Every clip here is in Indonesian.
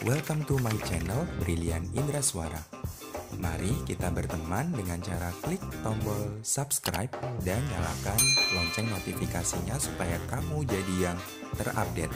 Welcome to my channel Brilian Indra Suara. Mari kita berteman dengan cara klik tombol subscribe dan nyalakan lonceng notifikasinya supaya kamu jadi yang terupdate.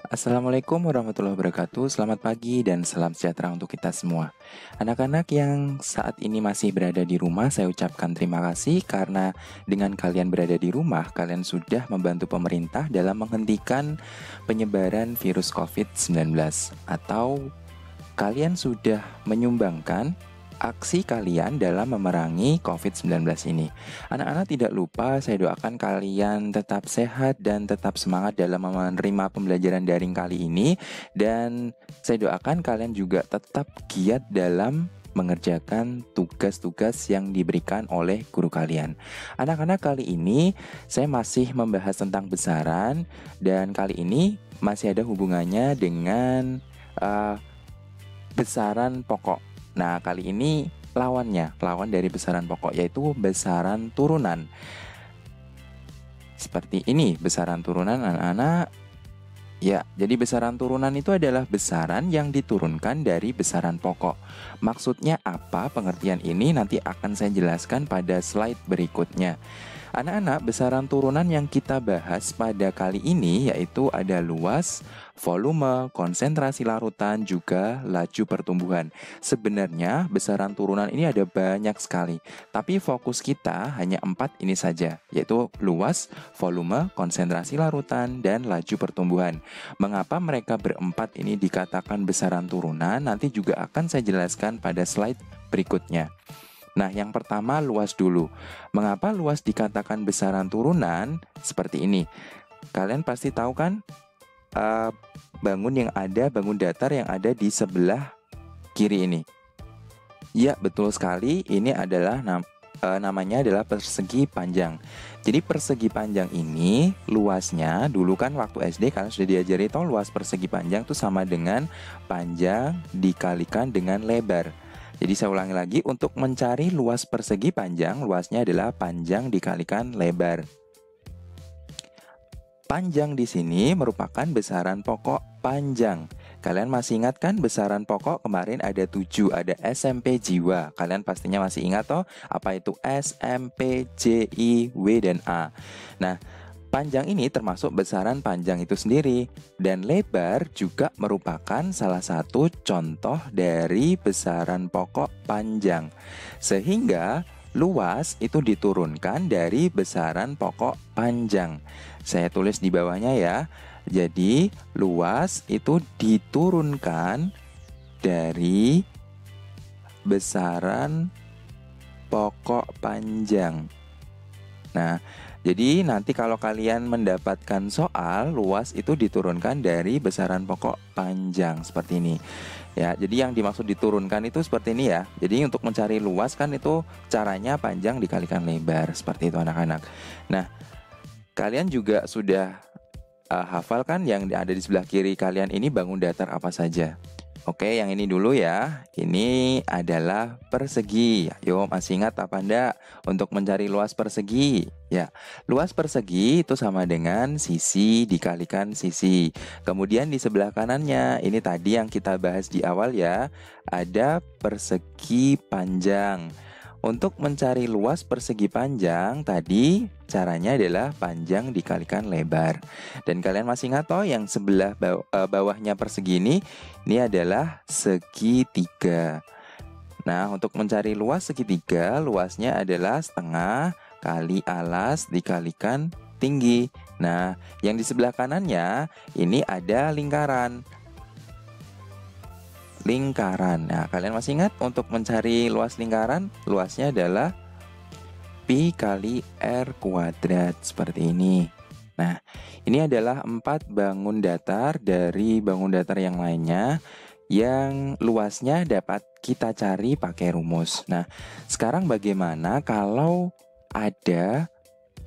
Assalamualaikum warahmatullahi wabarakatuh. Selamat pagi dan salam sejahtera untuk kita semua. Anak-anak yang saat ini masih berada di rumah, saya ucapkan terima kasih karena dengan kalian berada di rumah, kalian sudah membantu pemerintah dalam menghentikan penyebaran virus COVID-19, atau kalian sudah menyumbangkan aksi kalian dalam memerangi COVID-19 ini. Anak-anak, tidak lupa saya doakan kalian tetap sehat dan tetap semangat dalam menerima pembelajaran daring kali ini. Dan saya doakan kalian juga tetap giat dalam mengerjakan tugas-tugas yang diberikan oleh guru kalian. Anak-anak, kali ini saya masih membahas tentang besaran. Dan kali ini masih ada hubungannya dengan besaran pokok. Nah, kali ini lawan dari besaran pokok, yaitu besaran turunan. Seperti ini besaran turunan, anak-anak. Ya, jadi besaran turunan itu adalah besaran yang diturunkan dari besaran pokok. Maksudnya apa pengertian ini nanti akan saya jelaskan pada slide berikutnya. Anak-anak, besaran turunan yang kita bahas pada kali ini yaitu ada luas, volume, konsentrasi larutan, juga laju pertumbuhan. Sebenarnya besaran turunan ini ada banyak sekali, tapi fokus kita hanya 4 ini saja, yaitu luas, volume, konsentrasi larutan, dan laju pertumbuhan. Mengapa mereka berempat ini dikatakan besaran turunan? Nanti juga akan saya jelaskan pada slide berikutnya. Nah, yang pertama luas dulu. Mengapa luas dikatakan besaran turunan? Seperti ini. Kalian pasti tahu kan bangun datar yang ada di sebelah kiri ini. Ya, betul sekali. Ini adalah namanya adalah persegi panjang. Jadi persegi panjang ini luasnya, dulu kan waktu SD kalian sudah diajari toh, luas persegi panjang itu sama dengan panjang dikalikan dengan lebar. Jadi saya ulangi lagi, untuk mencari luas persegi panjang, luasnya adalah panjang dikalikan lebar. Panjang di sini merupakan besaran pokok panjang. Kalian masih ingat kan besaran pokok kemarin ada 7, ada S, M, P, J, W. Kalian pastinya masih ingat toh, apa itu S, M, P, J, I, W, dan A. Nah, panjang ini termasuk besaran panjang itu sendiri. Dan lebar juga merupakan salah satu contoh dari besaran pokok panjang. Sehingga luas itu diturunkan dari besaran pokok panjang. Saya tulis di bawahnya ya. Jadi luas itu diturunkan dari besaran pokok panjang. Nah, jadi nanti kalau kalian mendapatkan soal, luas itu diturunkan dari besaran pokok panjang seperti ini. Ya, jadi yang dimaksud diturunkan itu seperti ini ya. Jadi untuk mencari luas kan itu caranya panjang dikalikan lebar, seperti itu anak-anak. Nah, kalian juga sudah hafal kan yang ada di sebelah kiri kalian ini bangun datar apa saja? Oke, yang ini dulu ya. Ini adalah persegi. Ayo, masih ingat apa enggak untuk mencari luas persegi? Ya, luas persegi itu sama dengan sisi dikalikan sisi. Kemudian di sebelah kanannya, ini tadi yang kita bahas di awal ya, ada persegi panjang. Untuk mencari luas persegi panjang tadi caranya adalah panjang dikalikan lebar. Dan kalian masih ingat toh yang sebelah bawahnya persegi ini adalah segitiga. Nah, untuk mencari luas segitiga, luasnya adalah setengah kali alas dikalikan tinggi. Nah, yang di sebelah kanannya ini ada lingkaran. Nah, kalian masih ingat untuk mencari luas lingkaran, luasnya adalah pi kali r kuadrat, seperti ini. Nah, ini adalah 4 bangun datar dari bangun datar yang lainnya yang luasnya dapat kita cari pakai rumus. Nah, sekarang bagaimana kalau ada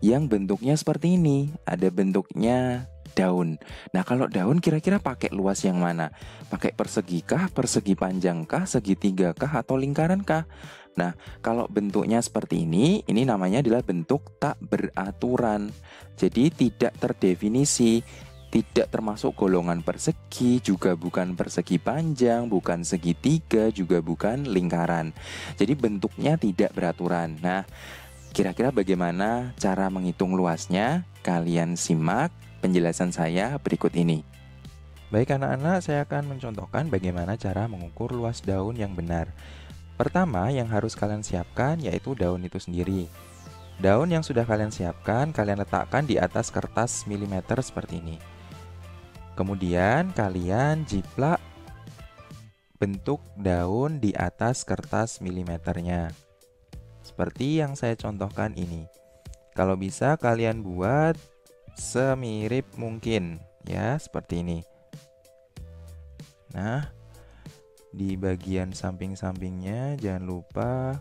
yang bentuknya seperti ini? Ada bentuknya daun. Nah, kalau daun kira-kira pakai luas yang mana? Pakai persegi kah, persegi panjang kah, segitiga kah, atau lingkaran kah? Nah, kalau bentuknya seperti ini namanya adalah bentuk tak beraturan. Jadi tidak terdefinisi. tidak termasuk golongan persegi, juga bukan persegi panjang, bukan segitiga, juga bukan lingkaran. Jadi bentuknya tidak beraturan. Nah, kira-kira bagaimana cara menghitung luasnya? Kalian simak penjelasan saya berikut ini. Baik anak-anak, saya akan mencontohkan bagaimana cara mengukur luas daun yang benar. Pertama, yang harus kalian siapkan yaitu daun itu sendiri. Daun yang sudah kalian siapkan, kalian letakkan di atas kertas milimeter seperti ini. Kemudian kalian jiplak bentuk daun di atas kertas milimeternya. Seperti yang saya contohkan ini. Kalau bisa kalian buat semirip mungkin ya, seperti ini. Nah, di bagian samping-sampingnya jangan lupa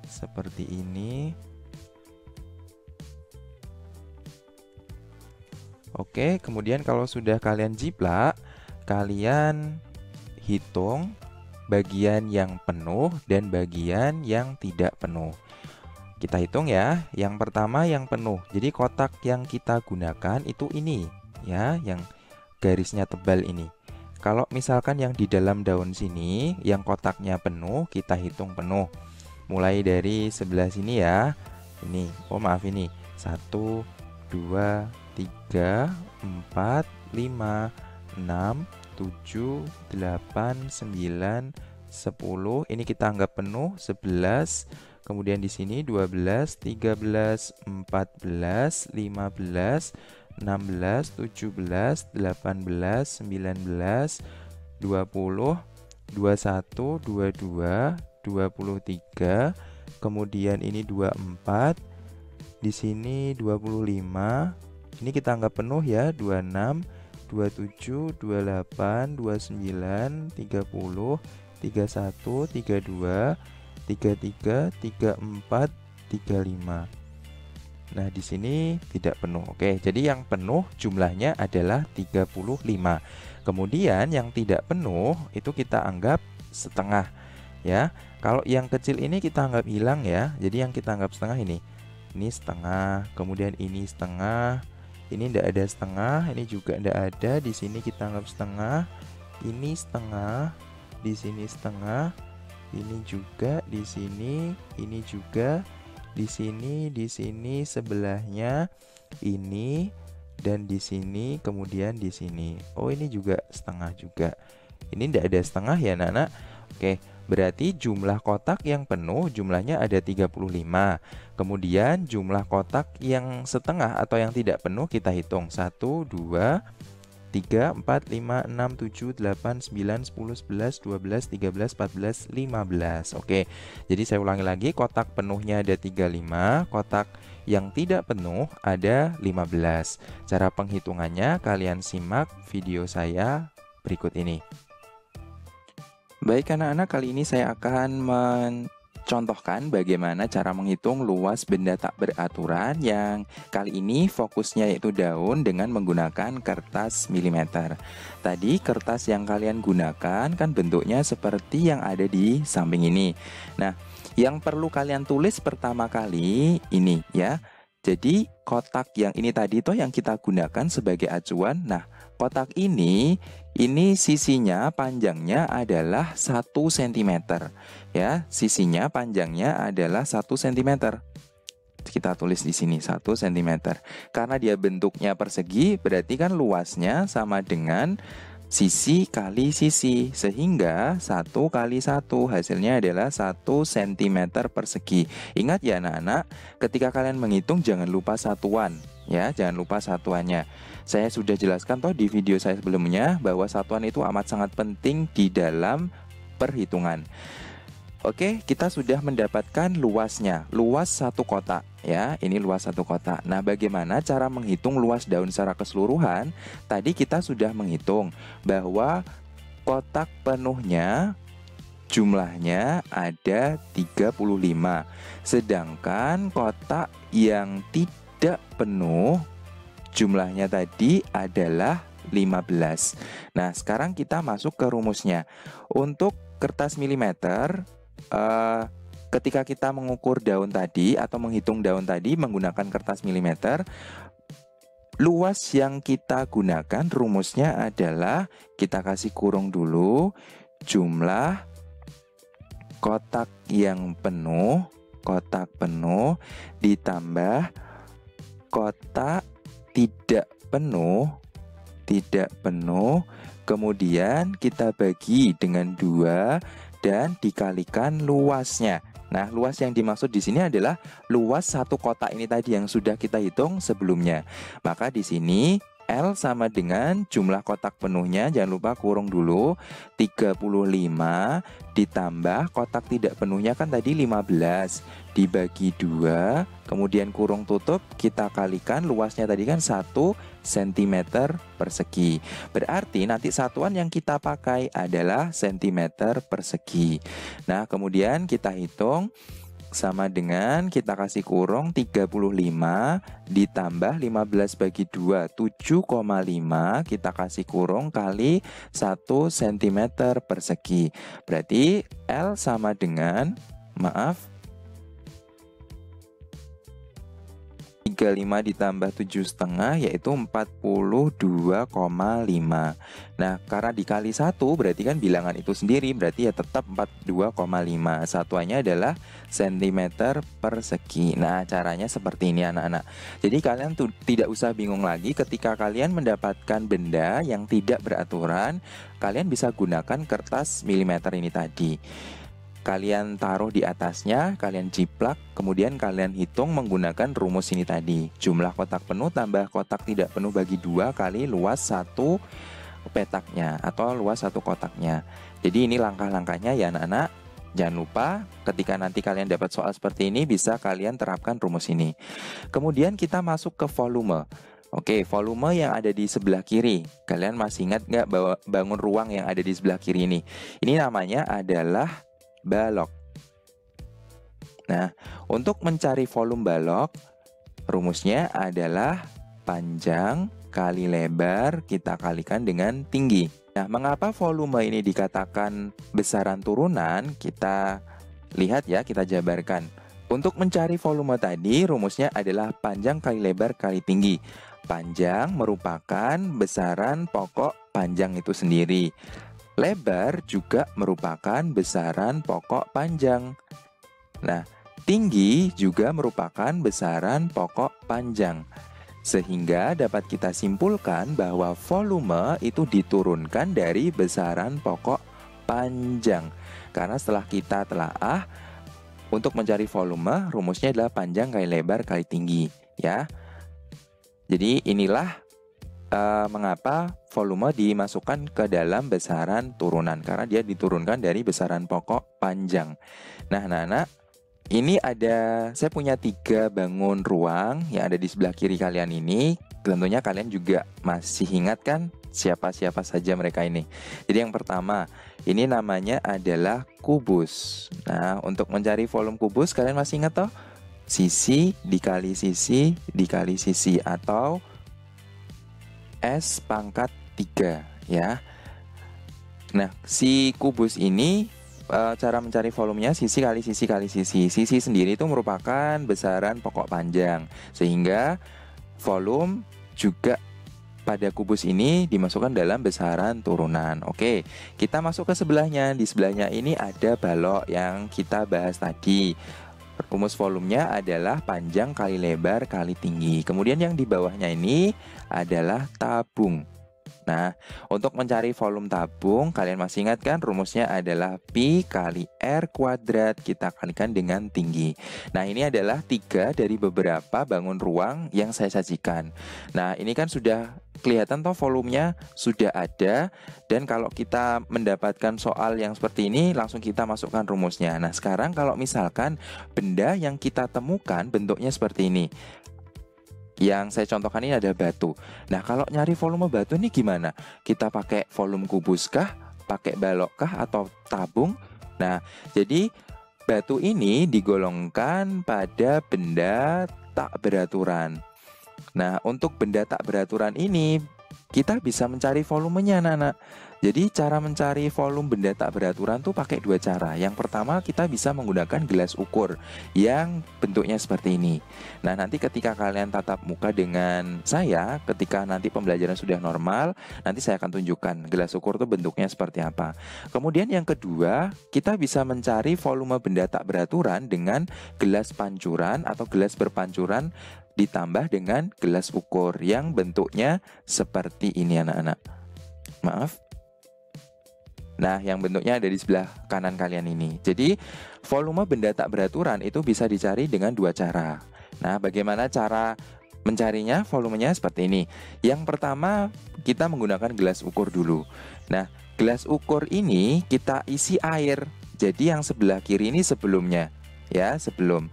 seperti ini. Oke, kemudian kalau sudah kalian jiplak, kalian hitung bagian yang penuh dan bagian yang tidak penuh. Kita hitung ya. Yang pertama yang penuh. Jadi kotak yang kita gunakan itu ini ya, yang garisnya tebal ini. Kalau misalkan yang di dalam daun sini, yang kotaknya penuh, kita hitung penuh. Mulai dari sebelah sini ya. Ini, oh maaf ini. 1, 2, 3, 4, 5, 6, 7, 8, 9, 10. Ini kita anggap penuh. 11. Kemudian di sini 12, 13, 14, 15, 16, 17, 18, 19, 20, 21, 22, 23. Kemudian ini 24. Di sini 25. Ini kita anggap penuh ya, 26, 27, 28, 29, 30, 31, 32, 33, 34, 35. Nah, di sini tidak penuh. Oke, jadi yang penuh jumlahnya adalah 35. Kemudian yang tidak penuh itu kita anggap setengah ya. Kalau yang kecil ini kita anggap hilang ya. Jadi yang kita anggap setengah ini. Ini setengah, kemudian ini setengah. Ini tidak ada setengah, ini juga tidak ada. Di sini kita anggap setengah. Ini setengah, di sini setengah. Ini juga di sini, ini juga di sini sebelahnya ini dan di sini, kemudian di sini. Oh, ini juga setengah juga. Ini tidak ada setengah ya, anak-anak. Oke, berarti jumlah kotak yang penuh jumlahnya ada 35. Kemudian jumlah kotak yang setengah atau yang tidak penuh kita hitung. 1, 2, 3, 4, 5, 6, 7, 8, 9, 10, 11, 12, 13, 14, 15. Oke, jadi saya ulangi lagi. Kotak penuhnya ada 35. Kotak yang tidak penuh ada 15. Cara penghitungannya kalian simak video saya berikut ini. Baik anak-anak, kali ini saya akan mencontohkan bagaimana cara menghitung luas benda tak beraturan yang kali ini fokusnya yaitu daun dengan menggunakan kertas milimeter. Tadi kertas yang kalian gunakan kan bentuknya seperti yang ada di samping ini. Nah, yang perlu kalian tulis pertama kali ini ya. Jadi kotak yang ini tadi itu yang kita gunakan sebagai acuan. Nah, kotak ini sisinya panjangnya adalah 1 cm ya. Sisinya panjangnya adalah 1 cm. Kita tulis di sini 1 cm. Karena dia bentuknya persegi, berarti kan luasnya sama dengan sisi kali sisi, sehingga 1 kali 1 hasilnya adalah 1 cm persegi. Ingat ya anak-anak, ketika kalian menghitung jangan lupa satuan ya, jangan lupa satuannya. Saya sudah jelaskan toh di video saya sebelumnya bahwa satuan itu amat sangat penting di dalam perhitungan. Oke, kita sudah mendapatkan luasnya, luas satu kotak ya, ini luas satu kotak. Nah, bagaimana cara menghitung luas daun secara keseluruhan? Tadi kita sudah menghitung bahwa kotak penuhnya jumlahnya ada 35. Sedangkan kotak yang tidak penuh jumlahnya tadi adalah 15. Nah, sekarang kita masuk ke rumusnya. Untuk kertas milimeter, ketika kita mengukur daun tadi atau menghitung daun tadi menggunakan kertas milimeter, luas yang kita gunakan rumusnya adalah kita kasih kurung dulu jumlah kotak yang penuh, ditambah kotak tidak penuh, kemudian kita bagi dengan 2 dan dikalikan luasnya. Nah, luas yang dimaksud di sini adalah luas satu kotak ini tadi yang sudah kita hitung sebelumnya. Maka di sini L sama dengan jumlah kotak penuhnya, jangan lupa kurung dulu, 35 ditambah kotak tidak penuhnya kan tadi 15, dibagi 2, kemudian kurung tutup, kita kalikan luasnya tadi kan 1 cm persegi. Berarti nanti satuan yang kita pakai adalah cm persegi. Nah, kemudian kita hitung sama dengan kita kasih kurung 35 ditambah 15 bagi 2 7,5 kita kasih kurung kali 1 cm persegi. Berarti L sama dengan 35 ditambah 7,5 yaitu 42,5. Nah, karena dikali 1 berarti kan bilangan itu sendiri, berarti ya tetap 42,5. Satuannya adalah cm persegi. Nah, caranya seperti ini anak-anak. Jadi kalian tidak usah bingung lagi ketika kalian mendapatkan benda yang tidak beraturan, kalian bisa gunakan kertas milimeter ini tadi. Kalian taruh di atasnya, kalian jiplak, kemudian kalian hitung menggunakan rumus ini tadi. Jumlah kotak penuh tambah kotak tidak penuh bagi 2 kali luas satu petaknya atau luas satu kotaknya. Jadi ini langkah-langkahnya ya anak-anak. Jangan lupa ketika nanti kalian dapat soal seperti ini bisa kalian terapkan rumus ini. Kemudian kita masuk ke volume. Oke, volume yang ada di sebelah kiri. Kalian masih ingat nggak bahwa bangun ruang yang ada di sebelah kiri ini? Ini namanya adalah balok. Nah, untuk mencari volume balok, rumusnya adalah panjang kali lebar kita kalikan dengan tinggi. Nah, mengapa volume ini dikatakan besaran turunan? Kita lihat ya, kita jabarkan. Untuk mencari volume tadi, rumusnya adalah panjang kali lebar kali tinggi. Panjang merupakan besaran pokok panjang itu sendiri. Lebar juga merupakan besaran pokok panjang. Nah, tinggi juga merupakan besaran pokok panjang. Sehingga dapat kita simpulkan bahwa volume itu diturunkan dari besaran pokok panjang. Karena setelah kita telaah, untuk mencari volume, rumusnya adalah panjang kali lebar kali tinggi. Ya. Jadi inilah mengapa volume dimasukkan ke dalam besaran turunan, karena dia diturunkan dari besaran pokok panjang. Nah, anak-anak, ini saya punya 3 bangun ruang yang ada di sebelah kiri kalian ini. Tentunya kalian juga masih ingat kan siapa-siapa saja mereka ini. Jadi yang pertama, ini namanya adalah kubus. Nah, untuk mencari volume kubus kalian masih ingat toh? Sisi dikali sisi dikali sisi atau S pangkat 3 ya. Nah, si kubus ini cara mencari volumenya sisi kali sisi kali sisi. Sisi sendiri itu merupakan besaran pokok panjang. Sehingga volume juga pada kubus ini dimasukkan dalam besaran turunan. Oke, kita masuk ke sebelahnya. Di sebelahnya ini ada balok yang kita bahas tadi. Rumus volumenya adalah panjang kali lebar kali tinggi. Kemudian yang di bawahnya ini adalah tabung. Nah, untuk mencari volume tabung, kalian masih ingat kan rumusnya adalah Pi kali R kuadrat kita kalikan dengan tinggi. Nah, ini adalah 3 dari beberapa bangun ruang yang saya sajikan. Nah, ini kan sudah kelihatan toh volumenya sudah ada. Dan kalau kita mendapatkan soal yang seperti ini, langsung kita masukkan rumusnya. Nah, sekarang kalau misalkan benda yang kita temukan bentuknya seperti ini. Yang saya contohkan ini ada batu. Nah, kalau nyari volume batu ini gimana? Kita pakai volume kubus kah? Pakai balok kah? Atau tabung? Nah, jadi batu ini digolongkan pada benda tak beraturan. Nah, untuk benda tak beraturan ini kita bisa mencari volumenya anak-anak. Jadi cara mencari volume benda tak beraturan tuh pakai dua cara. Yang pertama kita bisa menggunakan gelas ukur yang bentuknya seperti ini. Nah nanti ketika kalian tatap muka dengan saya, ketika nanti pembelajaran sudah normal, nanti saya akan tunjukkan gelas ukur tuh bentuknya seperti apa. Kemudian yang kedua, kita bisa mencari volume benda tak beraturan dengan gelas pancuran atau gelas berpancuran ditambah dengan gelas ukur yang bentuknya seperti ini anak-anak. Maaf. Nah, yang bentuknya ada di sebelah kanan kalian ini. Jadi, volume benda tak beraturan itu bisa dicari dengan dua cara. Nah, bagaimana cara mencarinya? Volumenya seperti ini. Yang pertama, kita menggunakan gelas ukur dulu. Nah, gelas ukur ini kita isi air. Jadi, yang sebelah kiri ini sebelumnya. Ya, sebelum.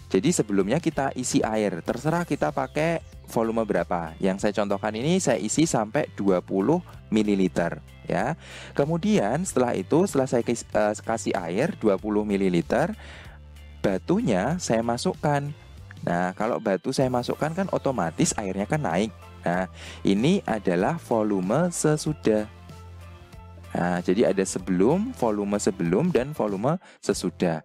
Jadi, sebelumnya kita isi air. Terserah kita pakai volume berapa. Yang saya contohkan ini saya isi sampai 20 ml ya. Kemudian setelah itu setelah saya kasih air 20 ml, batunya saya masukkan. Nah, kalau batu saya masukkan kan otomatis airnya kan naik. Nah, ini adalah volume sesudah. Nah, jadi ada volume sebelum dan volume sesudah.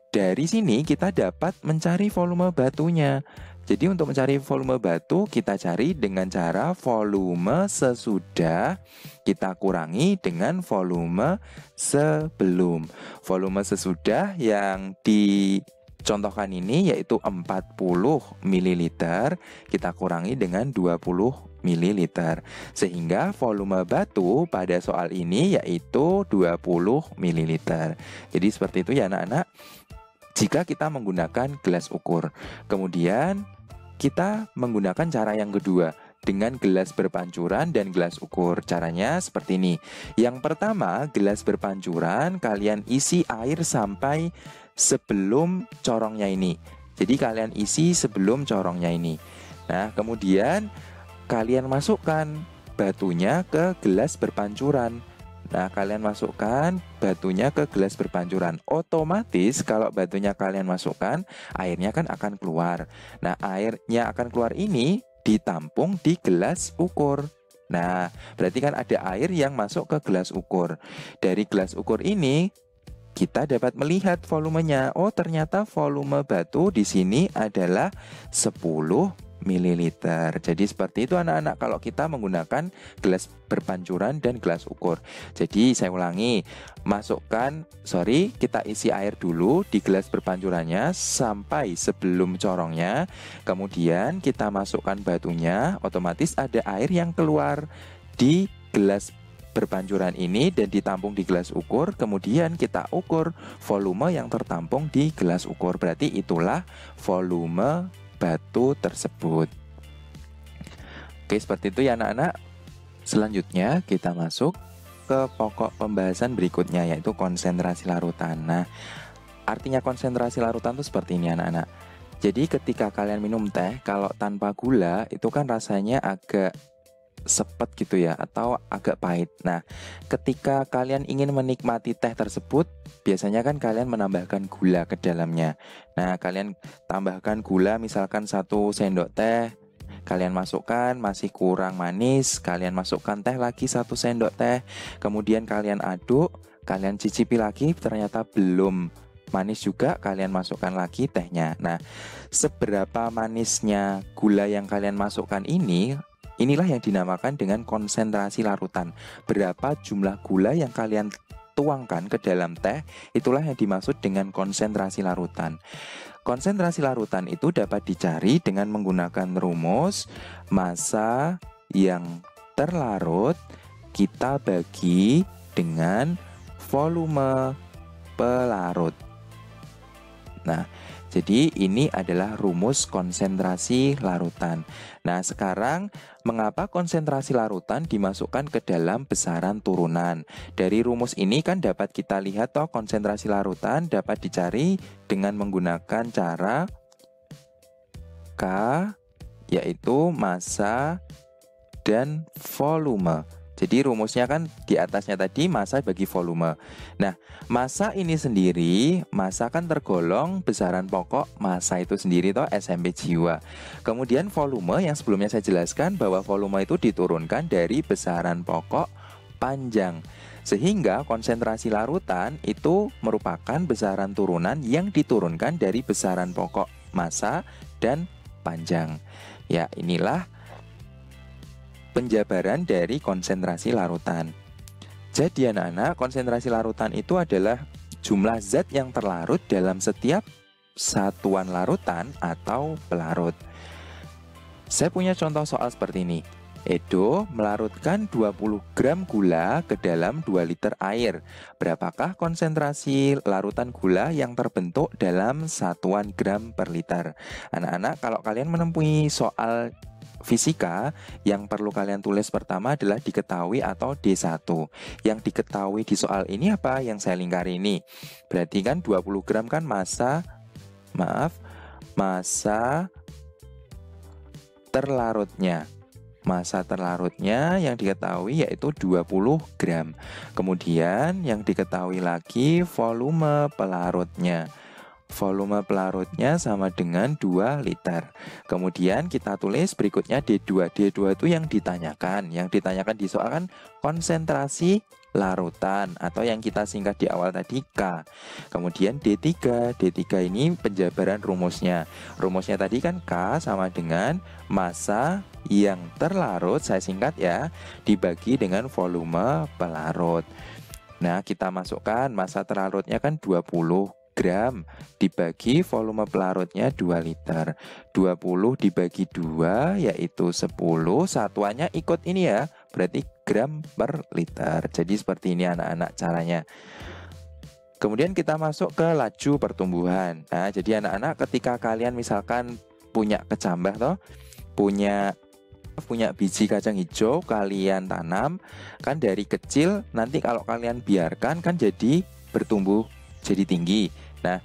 Dari sini kita dapat mencari volume batunya. Jadi untuk mencari volume batu kita cari dengan cara volume sesudah kita kurangi dengan volume sebelum. Volume sesudah yang dicontohkan ini yaitu 40 ml kita kurangi dengan 20 ml. Sehingga volume batu pada soal ini yaitu 20 ml. Jadi seperti itu ya anak-anak. Jika kita menggunakan gelas ukur, kemudian kita menggunakan cara yang kedua dengan gelas berpancuran dan gelas ukur. Caranya seperti ini. Yang pertama, gelas berpancuran kalian isi air sampai sebelum corongnya ini. Jadi kalian isi sebelum corongnya ini. Nah, kemudian kalian masukkan batunya ke gelas berpancuran. Nah, kalian masukkan batunya ke gelas berpancuran. Otomatis kalau batunya kalian masukkan, airnya kan akan keluar. Nah, airnya akan keluar ini ditampung di gelas ukur. Nah, berarti kan ada air yang masuk ke gelas ukur. Dari gelas ukur ini kita dapat melihat volumenya. Oh, ternyata volume batu di sini adalah 10 ml. Jadi seperti itu anak-anak kalau kita menggunakan gelas berpancuran dan gelas ukur. Jadi saya ulangi, kita isi air dulu di gelas berpancurannya sampai sebelum corongnya. Kemudian kita masukkan batunya, otomatis ada air yang keluar di gelas berpancuran ini dan ditampung di gelas ukur. Kemudian kita ukur volume yang tertampung di gelas ukur. Berarti itulah volume batu tersebut. Oke, seperti itu ya anak-anak. Selanjutnya kita masuk ke pokok pembahasan berikutnya yaitu konsentrasi larutan. Nah, artinya konsentrasi larutan itu seperti ini anak-anak. Jadi ketika kalian minum teh, kalau tanpa gula itu kan rasanya agak sepet gitu ya, atau agak pahit. Nah, ketika kalian ingin menikmati teh tersebut, biasanya kan kalian menambahkan gula ke dalamnya. Nah, kalian tambahkan gula misalkan 1 sendok teh, kalian masukkan masih kurang manis, kalian masukkan teh lagi 1 sendok teh, kemudian kalian aduk, kalian cicipi lagi, ternyata belum manis juga, kalian masukkan lagi tehnya. Nah, seberapa manisnya gula yang kalian masukkan inilah yang dinamakan dengan konsentrasi larutan. Berapa jumlah gula yang kalian tuangkan ke dalam teh, itulah yang dimaksud dengan konsentrasi larutan. Konsentrasi larutan itu dapat dicari dengan menggunakan rumus massa yang terlarut kita bagi dengan volume pelarut. Nah, jadi ini adalah rumus konsentrasi larutan. Nah, sekarang mengapa konsentrasi larutan dimasukkan ke dalam besaran turunan? Dari rumus ini kan dapat kita lihat toh konsentrasi larutan dapat dicari dengan menggunakan cara K, yaitu massa dan volume. Jadi rumusnya kan di atasnya tadi massa bagi volume. Nah, massa ini sendiri, massa kan tergolong besaran pokok massa itu sendiri toh SMP jiwa. Kemudian volume yang sebelumnya saya jelaskan bahwa volume itu diturunkan dari besaran pokok panjang. Sehingga konsentrasi larutan itu merupakan besaran turunan yang diturunkan dari besaran pokok massa dan panjang. Ya, inilah penjabaran dari konsentrasi larutan. Jadi anak-anak, konsentrasi larutan itu adalah jumlah zat yang terlarut dalam setiap satuan larutan atau pelarut. Saya punya contoh soal seperti ini. Edo melarutkan 20 gram gula ke dalam 2 liter air. Berapakah konsentrasi larutan gula yang terbentuk dalam satuan gram per liter? Anak-anak, kalau kalian menemui soal fisika, yang perlu kalian tulis pertama adalah diketahui atau D1. Yang diketahui di soal ini apa? Yang saya lingkari ini. Berarti kan 20 gram kan massa terlarutnya. Massa terlarutnya yang diketahui yaitu 20 gram. Kemudian yang diketahui lagi volume pelarutnya. Volume pelarutnya sama dengan 2 liter. Kemudian kita tulis berikutnya D2. D2 itu yang ditanyakan. Yang ditanyakan di soal kan konsentrasi larutan atau yang kita singkat di awal tadi K. Kemudian D3. D3 ini penjabaran rumusnya. Rumusnya tadi kan K sama dengan massa yang terlarut, saya singkat ya, dibagi dengan volume pelarut. Nah, kita masukkan massa terlarutnya kan 20 gram dibagi volume pelarutnya 2 liter. 20 dibagi 2 yaitu 10. Satuannya ikut ini ya, berarti gram per liter. Jadi seperti ini anak-anak caranya. Kemudian kita masuk ke laju pertumbuhan. Nah, jadi anak-anak ketika kalian misalkan punya kecambah toh, punya biji kacang hijau kalian tanam, kan dari kecil nanti kalau kalian biarkan kan jadi bertumbuh jadi tinggi. Nah,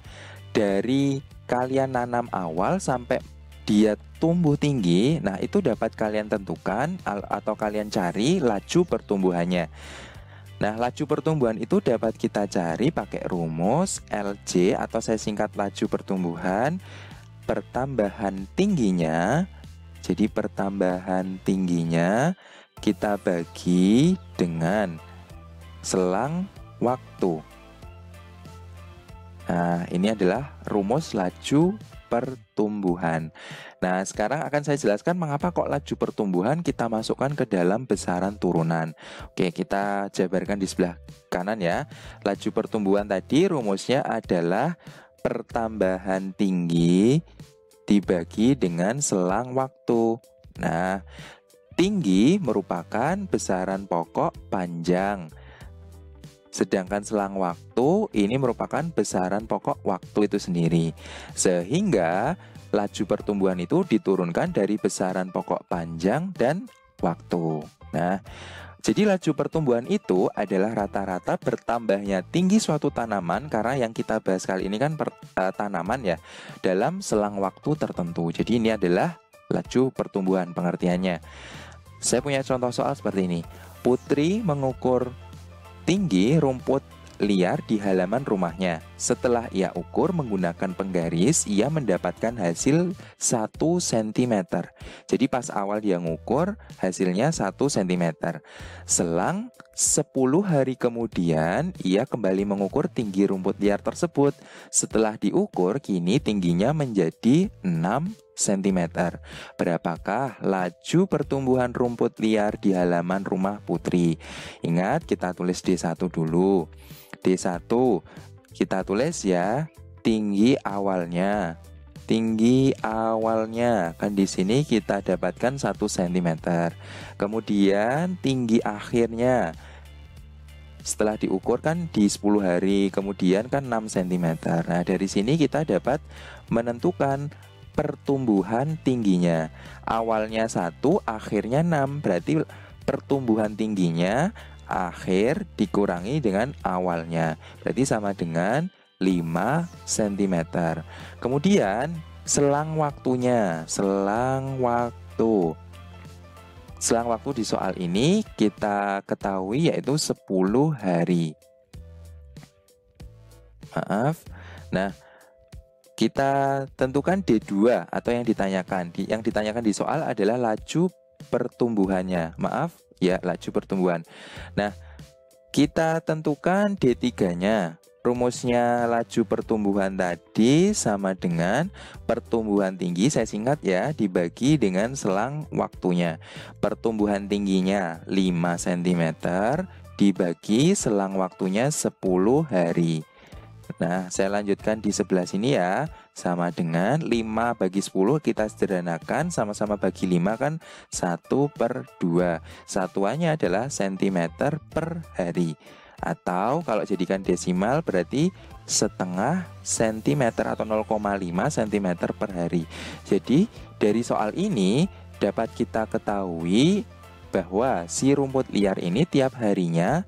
dari kalian nanam awal sampai dia tumbuh tinggi, nah itu dapat kalian tentukan atau kalian cari laju pertumbuhannya. Nah, laju pertumbuhan itu dapat kita cari pakai rumus LJ atau saya singkat laju pertumbuhan pertambahan tingginya. Jadi pertambahan tingginya kita bagi dengan selang waktu. Nah, ini adalah rumus laju pertumbuhan. Nah, sekarang akan saya jelaskan mengapa kok laju pertumbuhan kita masukkan ke dalam besaran turunan. Oke, kita jabarkan di sebelah kanan ya. Laju pertumbuhan tadi rumusnya adalah pertambahan tinggi dibagi dengan selang waktu. Nah, tinggi merupakan besaran pokok panjang. Sedangkan selang waktu ini merupakan besaran pokok waktu itu sendiri. Sehingga laju pertumbuhan itu diturunkan dari besaran pokok panjang dan waktu. Nah, jadi laju pertumbuhan itu adalah rata-rata bertambahnya tinggi suatu tanaman, karena yang kita bahas kali ini kan tanaman ya, dalam selang waktu tertentu. Jadi ini adalah laju pertumbuhan pengertiannya. Saya punya contoh soal seperti ini. Putri mengukur tinggi rumput liar di halaman rumahnya. Setelah ia ukur menggunakan penggaris, ia mendapatkan hasil 1 cm. Jadi pas awal dia ngukur, hasilnya 1 cm. Selang 10 hari kemudian, ia kembali mengukur tinggi rumput liar tersebut. Setelah diukur, kini tingginya menjadi 6 cm. Berapakah laju pertumbuhan rumput liar di halaman rumah Putri? Ingat, kita tulis D1 dulu. D1 kita tulis ya, tinggi awalnya. Tinggi awalnya kan di sini kita dapatkan 1 cm. Kemudian tinggi akhirnya setelah diukur kan di 10 hari kemudian kan 6 cm. Nah, dari sini kita dapat menentukan pertumbuhan tingginya. Awalnya 1, akhirnya 6. Berarti pertumbuhan tingginya akhir dikurangi dengan awalnya. Berarti sama dengan 5 cm. Kemudian selang waktunya. Selang waktu. selang waktu di soal ini kita ketahui yaitu 10 hari. Maaf. Nah, kita tentukan D2 atau yang ditanyakan. Yang ditanyakan di soal adalah laju pertumbuhannya. Maaf, ya, laju pertumbuhan. Nah, kita tentukan D3-nya. Rumusnya laju pertumbuhan tadi sama dengan pertumbuhan tinggi, saya singkat ya, dibagi dengan selang waktunya. Pertumbuhan tingginya 5 cm dibagi selang waktunya 10 hari. Nah, saya lanjutkan di sebelah sini ya. Sama dengan 5 bagi 10 kita sederhanakan, sama-sama bagi 5 kan 1/2. Satuannya adalah cm per hari. Atau kalau jadikan desimal berarti setengah cm atau 0,5 cm per hari. Jadi dari soal ini dapat kita ketahui bahwa si rumput liar ini tiap harinya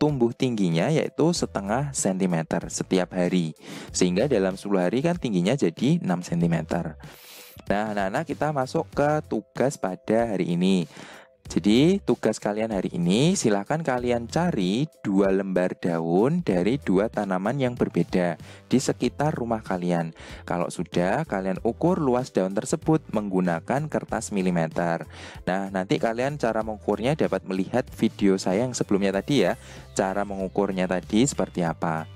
tumbuh tingginya yaitu setengah cm setiap hari. Sehingga dalam 10 hari kan tingginya jadi 6 cm. Nah, anak-anak, kita masuk ke tugas pada hari ini. Jadi tugas kalian hari ini silahkan kalian cari 2 lembar daun dari 2 tanaman yang berbeda di sekitar rumah kalian. Kalau sudah, kalian ukur luas daun tersebut menggunakan kertas milimeter. Nah, nanti kalian cara mengukurnya dapat melihat video saya yang sebelumnya tadi ya. Cara mengukurnya tadi seperti apa.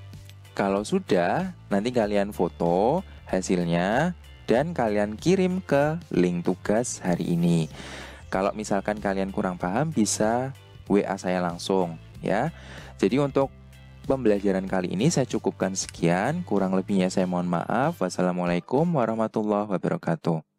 Kalau sudah, nanti kalian foto hasilnya dan kalian kirim ke link tugas hari ini. Kalau misalkan kalian kurang paham, bisa WA saya langsung ya. Jadi untuk pembelajaran kali ini saya cukupkan sekian. Kurang lebihnya saya mohon maaf. Wassalamualaikum warahmatullahi wabarakatuh.